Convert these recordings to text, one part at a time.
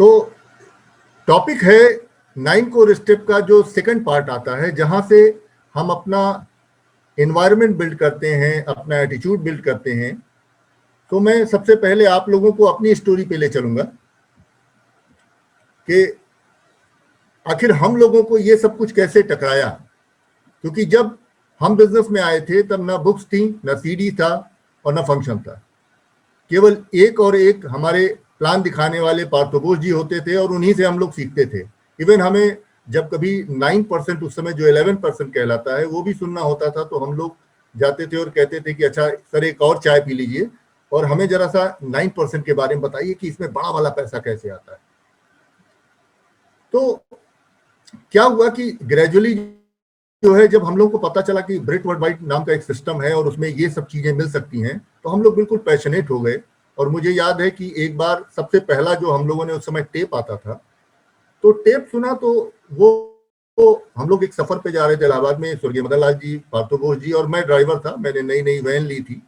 तो टॉपिक है 9 core step का जो सेकंड पार्ट आता है, जहां से हम अपना एनवायरनमेंट बिल्ड करते हैं, अपना एटीट्यूड बिल्ड करते हैं। तो मैं सबसे पहले आप लोगों को अपनी स्टोरी पे ले चलूंगा कि आखिर हम लोगों को ये सब कुछ कैसे टकराया। क्योंकि जब हम बिजनेस में आए थे तब ना बुक्स थी, ना सीडी था और ना फंक्शन था। केवल एक और एक हमारे प्लान दिखाने वाले पार्थोबोस जी होते थे और उन्हीं से हम लोग सीखते थे। इवन हमें जब कभी 9%, उस समय जो 11% कहलाता है, वो भी सुनना होता था, तो हम लोग जाते थे और कहते थे कि अच्छा सर एक और चाय पी लीजिए और हमें जरा सा 9% के बारे में बताइए कि इसमें बड़ा वाला पैसा कैसे आता है। तो क्या हुआ कि ग्रेजुअली जो है, जब हम लोग को पता चला कि ब्रेट वर्ल्ड वाइड नाम का एक सिस्टम है और उसमें ये सब चीजें मिल सकती हैं, तो हम लोग बिल्कुल पैशनेट हो गए। और मुझे याद है कि एक बार सबसे पहला जो हम लोगों ने उस समय टेप आता था, तो टेप सुना, तो वो हम लोग एक सफर पे जा रहे थे इलाहाबाद में, स्वर्गीय मदन लाल जी, पार्थोबोस जी और मैं ड्राइवर था। मैंने नई नई वैन ली थी,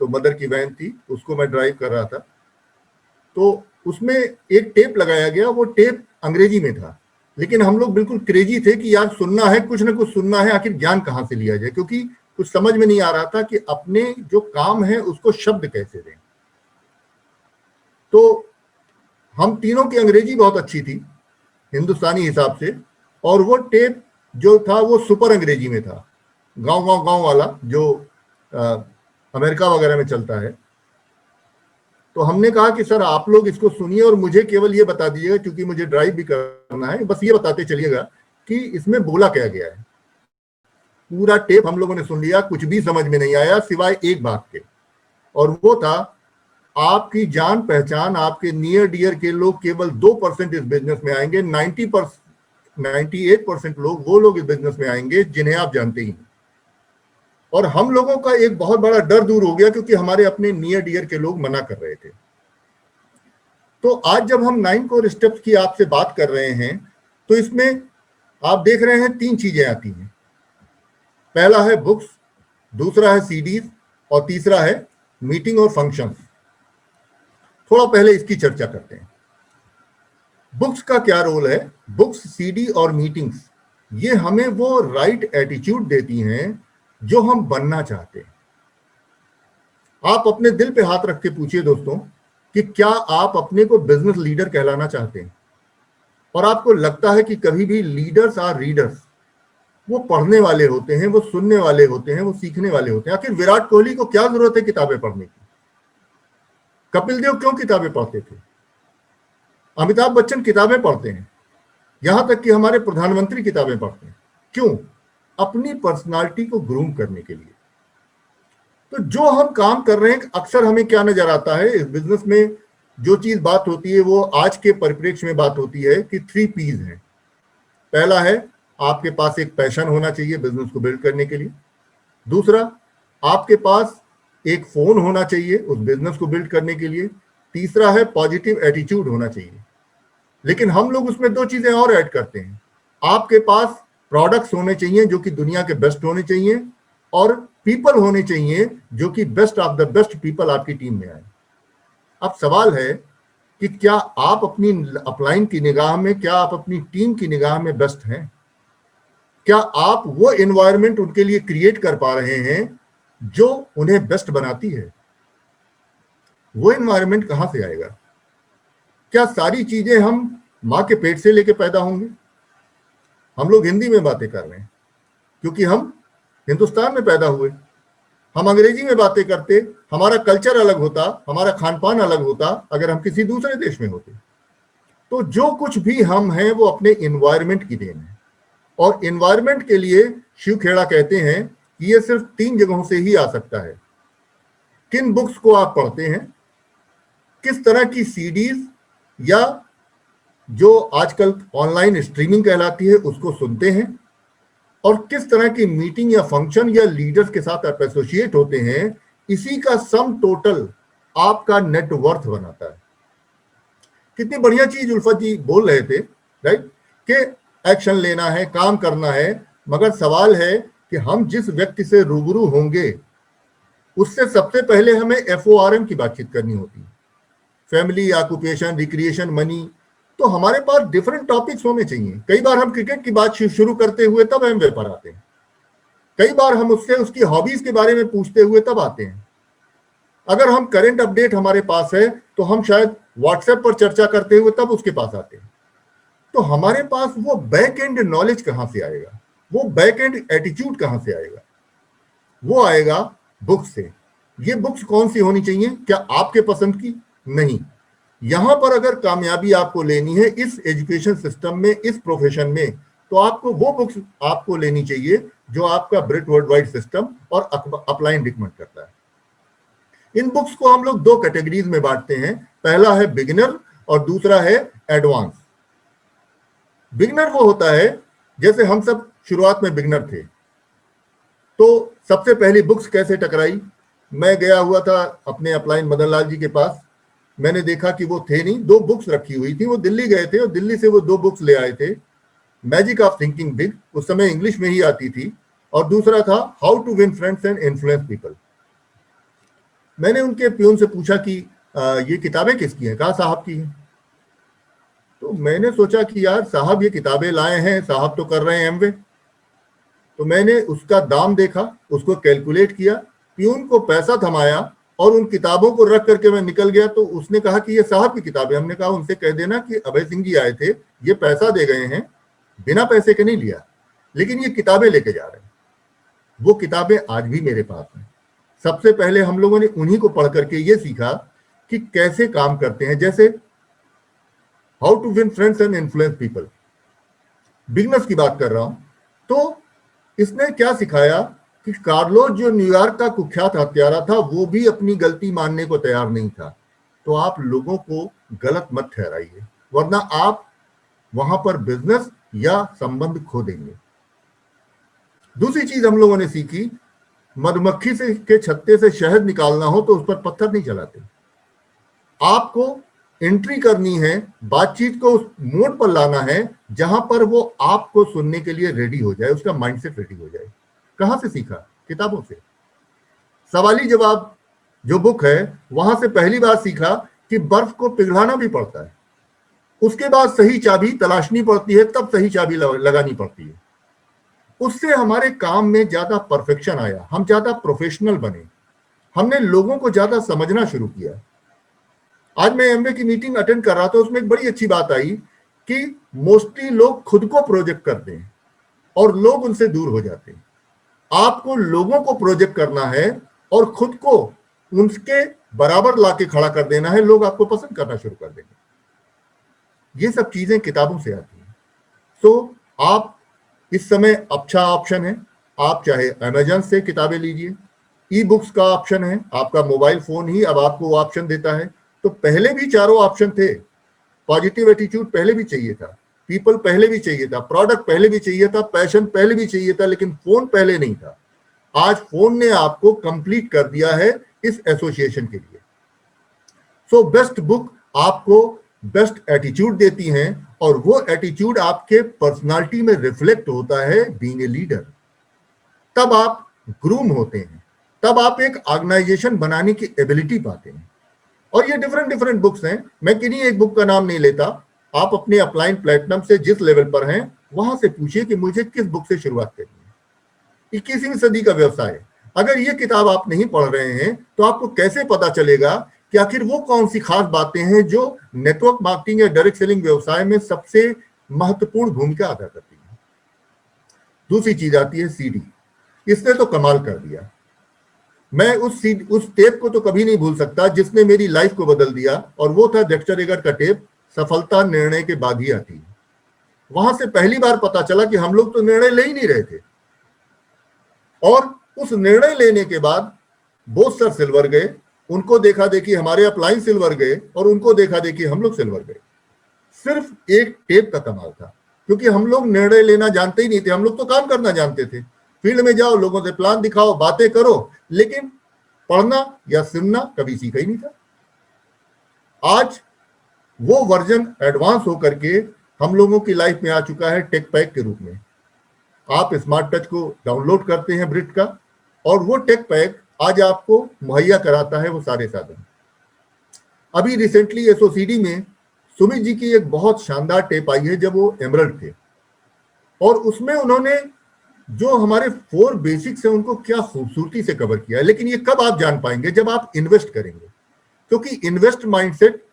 तो मदर की वैन थी, उसको मैं ड्राइव कर रहा था। तो उसमें एक टेप लगाया गया, वो टेप अंग्रेजी में था, लेकिन हम लोग बिल्कुल क्रेजी थे कि यार सुनना है, कुछ ना कुछ सुनना है, आखिर ज्ञान कहाँ से लिया जाए, क्योंकि कुछ समझ में नहीं आ रहा था कि अपने जो काम है उसको शब्द कैसे दें। तो हम तीनों की अंग्रेजी बहुत अच्छी थी हिंदुस्तानी हिसाब से, और वो टेप जो था वो सुपर अंग्रेजी में था, गांव गांव गांव वाला जो अमेरिका वगैरह में चलता है। तो हमने कहा कि सर आप लोग इसको सुनिए और मुझे केवल ये बता दीजिएगा, क्योंकि मुझे ड्राइव भी करना है, बस ये बताते चलिएगा कि इसमें बोला क्या गया है। पूरा टेप हम लोगों ने सुन लिया, कुछ भी समझ में नहीं आया सिवाय एक बात के, और वो था आपकी जान पहचान, आपके नियर डियर के लोग केवल 2% इस बिजनेस में आएंगे, 98% लोग वो लोग इस बिजनेस में आएंगे जिन्हें आप जानते ही। और हम लोगों का एक बहुत बड़ा डर दूर हो गया, क्योंकि हमारे अपने नियर डियर के लोग मना कर रहे थे। तो आज जब हम 9 कोर स्टेप्स की आपसे बात कर रहे हैं, तो इसमें आप देख रहे हैं 3 चीजें आती हैं। पहला है बुक्स, दूसरा है सीडीज, और तीसरा है मीटिंग और फंक्शंस। थोड़ा पहले इसकी चर्चा करते हैं। बुक्स का क्या रोल है? बुक्स, सीडी और मीटिंग्स, ये हमें वो राइट एटीट्यूड देती हैं जो हम बनना चाहते हैं। आप अपने दिल पे हाथ रख के पूछिए दोस्तों कि क्या आप अपने को बिजनेस लीडर कहलाना चाहते हैं? और आपको लगता है कि कभी भी लीडर्स आर रीडर्स, वो पढ़ने वाले होते हैं, वो सुनने वाले होते हैं, वो सीखने वाले होते हैं। आखिर विराट कोहली को क्या जरूरत है किताबें पढ़ने की? कपिल देव क्यों किताबें पढ़ते थे? अमिताभ बच्चन किताबें पढ़ते हैं, यहां तक कि हमारे प्रधानमंत्री किताबें पढ़ते हैं। क्यों? अपनी पर्सनालिटी को ग्रूम करने के लिए। तो जो हम काम कर रहे हैं, अक्सर हमें क्या नजर आता है इस बिजनेस में, जो चीज बात होती है वो आज के परिप्रेक्ष्य में बात होती है कि 3 P's हैं। पहला है आपके पास एक पैशन होना चाहिए बिजनेस को बिल्ड करने के लिए। दूसरा, आपके पास एक फोन होना चाहिए उस बिजनेस को बिल्ड करने के लिए। तीसरा है पॉजिटिव एटीट्यूड होना चाहिए। लेकिन हम लोग उसमें 2 चीजें और ऐड करते हैं। आपके पास प्रोडक्ट्स होने चाहिए जो कि दुनिया के बेस्ट होने चाहिए, और पीपल होने चाहिए जो कि best of the best people आपकी टीम में आए। अब सवाल है कि क्या आप अपनी अपलाइन की निगाह में, क्या आप अपनी टीम की निगाह में बेस्ट हैं? क्या आप वो एनवायरनमेंट उनके लिए क्रिएट कर पा रहे हैं जो उन्हें बेस्ट बनाती है? वो एनवायरनमेंट कहां से आएगा? क्या सारी चीजें हम मां के पेट से लेके पैदा होंगे? हम लोग हिंदी में बातें कर रहे हैं क्योंकि हम हिंदुस्तान में पैदा हुए। हम अंग्रेजी में बातें करते, हमारा कल्चर अलग होता, हमारा खान पान अलग होता अगर हम किसी दूसरे देश में होते। तो जो कुछ भी हम हैं वो अपने एनवायरनमेंट की देन है। और एनवायरनमेंट के लिए शिव खेड़ा कहते हैं कि ये सिर्फ 3 जगहों से ही आ सकता है। किन बुक्स को आप पढ़ते हैं, किस तरह की सीडीज या जो आजकल ऑनलाइन स्ट्रीमिंग कहलाती है उसको सुनते हैं, और किस तरह की मीटिंग या फंक्शन या लीडर्स के साथ आप एसोसिएट होते हैं। इसी का सम टोटल आपका नेटवर्थ बनाता है। कितनी बढ़िया चीज उल्फत जी बोल रहे थे, राइट, कि एक्शन लेना है, काम करना है, मगर सवाल है कि हम जिस व्यक्ति से रूबरू होंगे उससे सबसे पहले हमें FORM की बातचीत करनी होती है। फैमिली, ऑक्यूपेशन, रिक्रिएशन, मनी, तो हमारे पास डिफरेंट टॉपिक्स होने चाहिए। कई बार हम क्रिकेट की बात शुरू करते हुए तब एमवे पर आते हैं, कई बार हम उससे उसकी हॉबीज के बारे में पूछते हुए तब आते हैं। अगर हम करंट अपडेट हमारे पास है तो हम शायद व्हाट्सएप पर चर्चा करते हुए तब उसके पास आते हैं। तो हमारे पास वो बैक एंड नॉलेज कहां से आएगा, वो बैक एंड एटीट्यूड कहां से आएगा? वो आएगा बुक से। ये बुक्स कौन सी होनी चाहिए? क्या आपके पसंद की? नहीं। यहां पर अगर कामयाबी आपको लेनी है इस एजुकेशन सिस्टम में, इस प्रोफेशन में, तो आपको वो बुक्स आपको लेनी चाहिए जो आपका ब्रिट वर्ल्ड वाइड सिस्टम और अपलाइन रिकमेंड करता है। इन बुक्स को हम लोग दो कैटेगरीज में बांटते हैं। पहला है बिगिनर और दूसरा है एडवांस। बिगिनर वो होता है, जैसे हम सब शुरुआत में बिगिनर थे, तो सबसे पहली बुक्स कैसे टकराई? मैं गया हुआ था अपने अपलाइन मदन लाल जी के पास, मैंने देखा कि वो थे नहीं, दो बुक्स रखी हुई थी। वो दिल्ली गए थे और दिल्ली से वो दो बुक्स ले आए थे। मैजिक ऑफ थिंकिंग बिग, उस समय इंग्लिश में ही आती थी, और दूसरा था how to win friends and influence people. मैंने उनके प्यून से पूछा कि ये किताबें किसकी हैं? कहा साहब की हैं। तो मैंने सोचा कि यार साहब ये किताबें लाए हैं, साहब तो कर रहे हैं एमवे। तो मैंने उसका दाम देखा, उसको कैलकुलेट किया, प्यून को पैसा थमाया और उन किताबों को रख करके मैं निकल गया। तो उसने कहा कि ये साहब की किताबें। हमने कहा उनसे कह देना कि अभय सिंह जी आए थे, ये पैसा दे गए हैं, बिना पैसे के नहीं लिया, लेकिन ये किताबें लेके जा रहे हैं। वो किताबें आज भी मेरे पास हैं। सबसे पहले हम लोगों ने उन्हीं को पढ़ करके ये सीखा कि कैसे काम करते हैं। जैसे how to win friends and influence people, business की बात कर रहा हूं। तो इसने क्या सिखाया कि कार्लोस जो न्यूयॉर्क का कुख्यात हत्यारा था, वो भी अपनी गलती मानने को तैयार नहीं था। तो आप लोगों को गलत मत ठहराइए, वरना आप वहां पर बिजनेस या संबंध खो देंगे। दूसरी चीज हम लोगों ने सीखी, मधुमक्खी से के छत्ते से शहद निकालना हो तो उस पर पत्थर नहीं चलाते। आपको एंट्री करनी है, बातचीत को उस मोड पर लाना है जहां पर वो आपको सुनने के लिए रेडी हो जाए, उसका माइंडसेट रेडी हो जाए। कहां से सीखा? किताबों से। सवाली जवाब जो बुक है, वहां से पहली बार सीखा कि बर्फ को पिघलाना भी पड़ता है, उसके बाद सही चाबी तलाशनी पड़ती है, तब सही चाबी लगानी पड़ती है। उससे हमारे काम में ज्यादा परफेक्शन आया, हम ज्यादा प्रोफेशनल बने, हमने लोगों को ज्यादा समझना शुरू किया। आज मैं एमवे की मीटिंग अटेंड कर रहा था, उसमें एक बड़ी अच्छी बात आई कि मोस्टली लोग खुद को प्रोजेक्ट करते हैं और लोग उनसे दूर हो जाते हैं। आपको लोगों को प्रोजेक्ट करना है और खुद को उनके बराबर लाके खड़ा कर देना है, लोग आपको पसंद करना शुरू कर देंगे। ये सब चीजें किताबों से आती हैं। तो आप इस समय अच्छा ऑप्शन है, आप चाहे अमेजन से किताबें लीजिए, ई बुक्स का ऑप्शन है, आपका मोबाइल फोन ही अब आपको वो ऑप्शन देता है। तो पहले भी चारों ऑप्शन थे। पॉजिटिव एटीट्यूड पहले भी चाहिए था, पीपल पहले भी चाहिए था, प्रोडक्ट पहले भी चाहिए था, पैशन पहले भी चाहिए था, लेकिन फोन पहले नहीं था। आज फोन ने आपको कंप्लीट कर दिया है इस एसोसिएशन के लिए। सो बेस्ट बुक आपको बेस्ट एटीट्यूड देती हैं, और वो एटीट्यूड आपके पर्सनालिटी में रिफ्लेक्ट होता है बीइंग ए लीडर। तब आप ग्रूम होते हैं, तब आप एक ऑर्गेनाइजेशन बनाने की एबिलिटी पाते हैं। और ये डिफरेंट डिफरेंट बुक्स हैं, मैं किन्हीं एक बुक का नाम नहीं लेता। आप अपने अपलाइन प्लेटिनम से जिस लेवल पर हैं वहां से पूछिए कि मुझे किस बुक से शुरुआत करनी है। 21वीं सदी का व्यवसाय, अगर ये किताब आप नहीं पढ़ रहे हैं तो आपको कैसे पता चलेगा कि आखिर वो कौन सी खास बातें हैं जो नेटवर्क मार्केटिंग या डायरेक्ट सेलिंग व्यवसाय में सबसे महत्वपूर्ण भूमिका अदा करती है। दूसरी चीज आती है सीडी। इसने तो कमाल कर दिया। मैं उस टेप को तो कभी नहीं भूल सकता जिसने मेरी लाइफ को बदल दिया, और वो था डेक्स्टर एगर्ट का टेप, सफलता निर्णय के बाद ही आती है। वहां से पहली बार पता चला कि हम लोग तो निर्णय ले ही नहीं रहे थे, और उस निर्णय लेने के बाद बोस सर सिल्वर गए, उनको देखा देखी हमारे अपलाइन सिल्वर गए, और उनको देखा देखी हम लोग सिल्वर गए। सिर्फ एक टेप का कमाल था, क्योंकि हम लोग निर्णय लेना जानते ही नहीं थे, हम लोग तो काम करना जानते थे। फील्ड में जाओ, लोगों से प्लान दिखाओ, बातें करो, लेकिन पढ़ना या सुनना कभी सीखा ही नहीं था। आज वो वर्जन एडवांस होकर के हम लोगों की लाइफ में आ चुका है टेक पैक के रूप में। आप स्मार्ट टच को डाउनलोड करते हैं ब्रिट का, और वो टेक पैक आज आपको मुहैया कराता है वो सारे साधन। अभी रिसेंटली एसओसीडी में सुमित जी की एक बहुत शानदार टेप आई है जब वो एमरल्ड थे, और उसमें उन्होंने जो हमारे 4 बेसिक्स हैं उनको क्या खूबसूरती से कवर किया है। लेकिन ये कब आप जान पाएंगे? जब आप इन्वेस्ट करेंगे, क्योंकि इन्वेस्ट माइंडसेट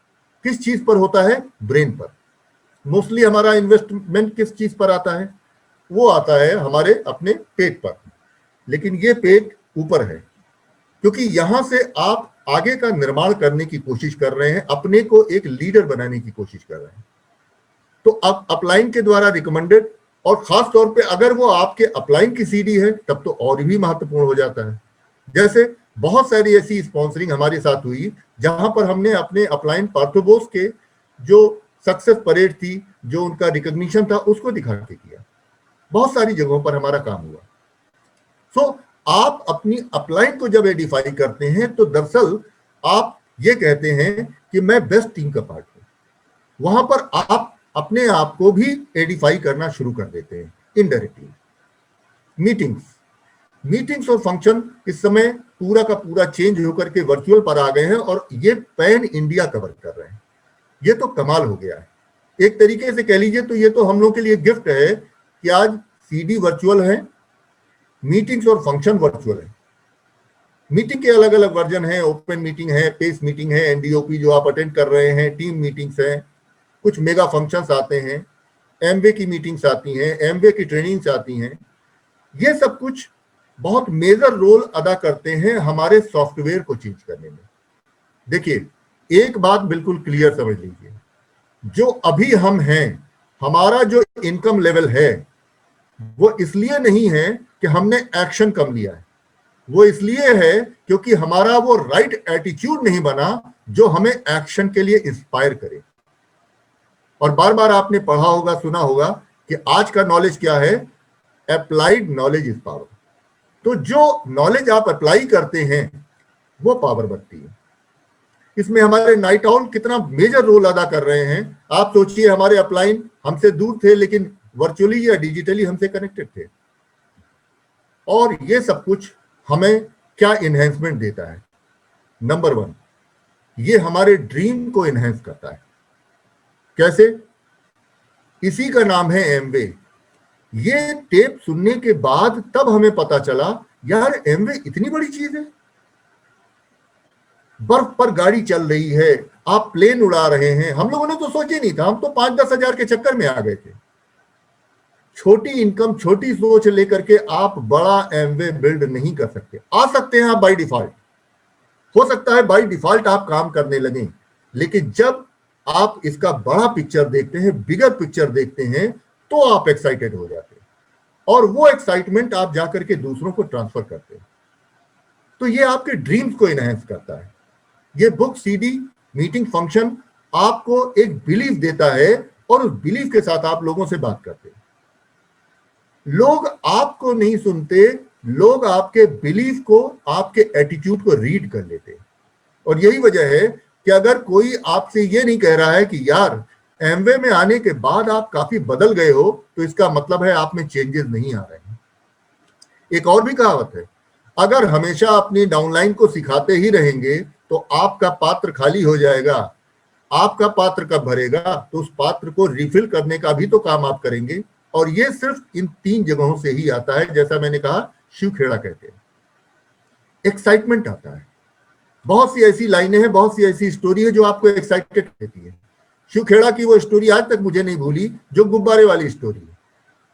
किस चीज पर होता है? ब्रेन पर। मोस्टली हमारा इन्वेस्टमेंट किस चीज पर आता है? वो आता है हमारे अपने पेट पर। लेकिन ये पेट ऊपर है, क्योंकि यहां से आप आगे का निर्माण करने की कोशिश कर रहे हैं, अपने को एक लीडर बनाने की कोशिश कर रहे हैं। तो अब अपलाइन के द्वारा रिकमेंडेड, और खास तौर पे अगर वो आपके अपलाइन की सीडी है तब तो और भी महत्वपूर्ण हो जाता है। जैसे बहुत सारी ऐसी स्पॉन्सरिंग हमारे साथ हुई जहां पर हमने अपने अपलाइन पार्थोबोस के जो सक्सेस परेड थी, जो उनका रिकॉग्निशन था, उसको दिखा के किया। बहुत सारी जगहों पर हमारा काम हुआ। सो आप अपनी अपलाइन को जब एडिफाई करते हैं तो दरअसल आप ये कहते हैं कि मैं बेस्ट टीम का पार्ट हूं। वहां पर आप अपने आप को भी एडिफाई करना शुरू कर देते हैं इनडायरेक्टली। मीटिंग्स और फंक्शन इस समय पूरा का पूरा चेंज होकर के वर्चुअल पर आ गए हैं, और ये पैन इंडिया कवर कर रहे हैं। ये तो कमाल हो गया है। एक तरीके से कह लीजिए तो ये तो हम लोग के लिए गिफ्ट है कि आज सीडी वर्चुअल है, मीटिंग्स और फंक्शन वर्चुअल है। मीटिंग के अलग अलग वर्जन है, ओपन मीटिंग है, पेस मीटिंग है, एनडीओपी जो आप अटेंड कर रहे हैं, टीम मीटिंग्स है, कुछ मेगा फंक्शंस आते हैं, एमवे की मीटिंग्स आती हैं, एमवे की ट्रेनिंग्स आती हैं। ये सब कुछ बहुत मेजर रोल अदा करते हैं हमारे सॉफ्टवेयर को चेंज करने में। देखिए, एक बात बिल्कुल क्लियर समझ लीजिए, जो अभी हम हैं, हमारा जो इनकम लेवल है वो इसलिए नहीं है कि हमने एक्शन कम लिया है, वो इसलिए है क्योंकि हमारा वो राइट एटीट्यूड नहीं बना जो हमें एक्शन के लिए इंस्पायर करे। और बार बार आपने पढ़ा होगा, सुना होगा कि आज का नॉलेज क्या है? Applied knowledge is power. तो जो नॉलेज आप अप्लाई करते हैं वो पावर बनती है। इसमें हमारे नाइट आउल कितना मेजर रोल अदा कर रहे हैं। आप सोचिए, हमारे अपलाइन हमसे दूर थे लेकिन वर्चुअली या डिजिटली हमसे कनेक्टेड थे, और ये सब कुछ हमें क्या इनहेंसमेंट देता है? नंबर 1, ये हमारे ड्रीम को इनहेंस करता है। कैसे? इसी का नाम है एमवे। ये टेप सुनने के बाद तब हमें पता चला, यार एमवे इतनी बड़ी चीज है। बर्फ पर गाड़ी चल रही है, आप प्लेन उड़ा रहे हैं। हम लोगों ने तो सोचे नहीं था, हम तो 5-10 हजार के चक्कर में आ गए थे। छोटी इनकम, छोटी सोच लेकर के आप बड़ा एमवे बिल्ड नहीं कर सकते। आ सकते हैं आप बाय डिफॉल्ट, हो सकता है बाय डिफॉल्ट आप काम करने लगे, लेकिन जब आप इसका बड़ा पिक्चर देखते हैं, बिगर पिक्चर देखते हैं, तो आप एक्साइटेड हो जाते हैं, और वो एक्साइटमेंट आप जाकर के दूसरों को ट्रांसफर करते हैं। तो ये आपके ड्रीम्स को इनहेंस करता है। ये बुक, सीडी, मीटिंग, फंक्शन आपको एक बिलीफ देता है, और उस बिलीफ के साथ आप लोगों से बात करते हैं। लोग आपको नहीं सुनते, लोग आपके बिलीफ को, आपके एटीट्यूड को रीड कर लेते हैं। और यही वजह है कि अगर कोई आपसे ये नहीं कह रहा है कि यार एमवे में आने के बाद आप काफी बदल गए हो, तो इसका मतलब है आप में चेंजेस नहीं आ रहे हैं। एक और भी कहावत है, अगर हमेशा अपनी डाउनलाइन को सिखाते ही रहेंगे तो आपका पात्र खाली हो जाएगा। आपका पात्र कब भरेगा? तो उस पात्र को रिफिल करने का भी तो काम आप करेंगे, और ये सिर्फ इन 3 जगहों से ही आता है। जैसा मैंने कहा, शिव खेड़ा कहते हैं, एक्साइटमेंट आता है। बहुत सी ऐसी लाइनें हैं, बहुत सी ऐसी स्टोरी है जो आपको एक्साइटेड देती है। शिव खेड़ा की वो स्टोरी आज तक मुझे नहीं भूली, जो गुब्बारे वाली स्टोरी है।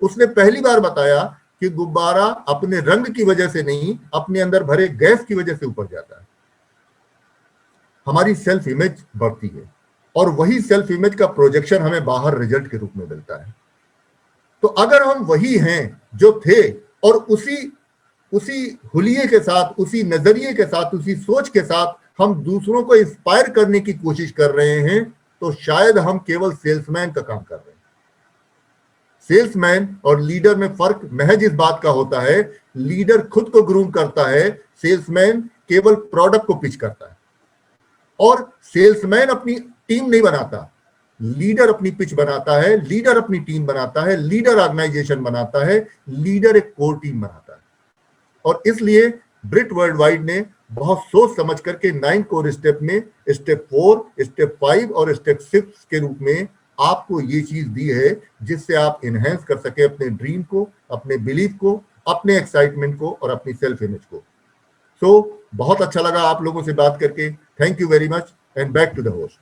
उसने पहली बार बताया कि गुब्बारा अपने रंग की वजह से नहीं, अपने अंदर भरे गैस की वजह से ऊपर जाता है। हमारी सेल्फ इमेज बढ़ती है, और वही सेल्फ इमेज का प्रोजेक्शन हमें बाहर रिजल्ट के रूप में मिलता है। तो अगर हम वही हैं जो थे, और उसी हुलिये के साथ, उसी नजरिए के साथ, उसी सोच के साथ हम दूसरों को इंस्पायर करने की कोशिश कर रहे हैं, तो शायद हम केवल सेल्समैन का काम कर रहे हैं। सेल्समैन और लीडर में फर्क महज इस बात का होता है, लीडर खुद को ग्रूम करता है, सेल्समैन केवल प्रोडक्ट को पिच करता है। और सेल्समैन अपनी टीम नहीं बनाता, लीडर अपनी पिच बनाता है, लीडर अपनी टीम बनाता है, लीडर ऑर्गेनाइजेशन बनाता है, लीडर एक कोर टीम बनाता है। और इसलिए ब्रिट वर्ल्ड वाइड ने बहुत सोच समझ करके 9 कोर स्टेप में स्टेप 4, स्टेप 5 और स्टेप 6 के रूप में आपको ये चीज दी है जिससे आप इनहेंस कर सके अपने ड्रीम को, अपने बिलीफ को, अपने एक्साइटमेंट को और अपनी सेल्फ इमेज को। सो बहुत अच्छा लगा आप लोगों से बात करके। Thank you very much and back to the host.